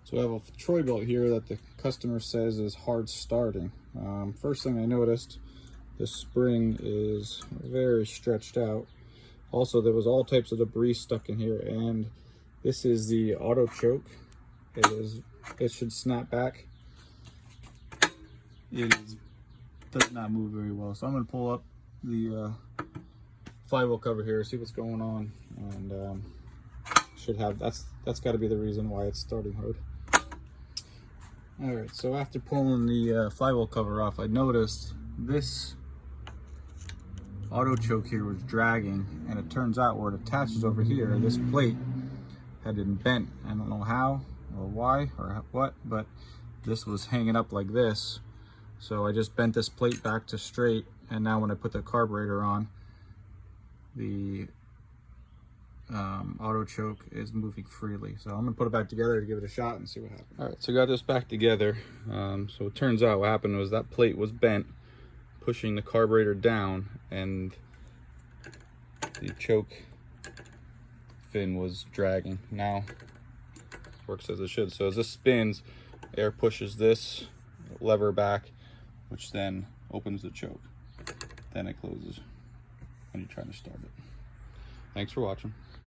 So I have a Troy-Bilt here that the customer says is hard starting. First thing I noticed, the spring is very stretched out. Also, there was all types of debris stuck in here, and this is the Autochoke. It should snap back. Does not move very well. So I'm going to pull up the flywheel cover here, see what's going on, and should have that's got to be the reason why it's starting hard. All right, so after pulling the flywheel cover off, I noticed this Autochoke here was dragging, and it turns out where it attaches over here, this plate had been bent. I don't know how or why or what, but this was hanging up like this. So I just bent this plate back to straight, and now when I put the carburetor on, the Autochoke is moving freely. So I'm gonna put it back together to give it a shot and see what happens. All right, so I got this back together. So it turns out what happened was that plate was bent, pushing the carburetor down, and the choke fin was dragging. Now it works as it should. So as this spins, air pushes this lever back, which then opens the choke. Then it closes when you're trying to start it. Thanks for watching.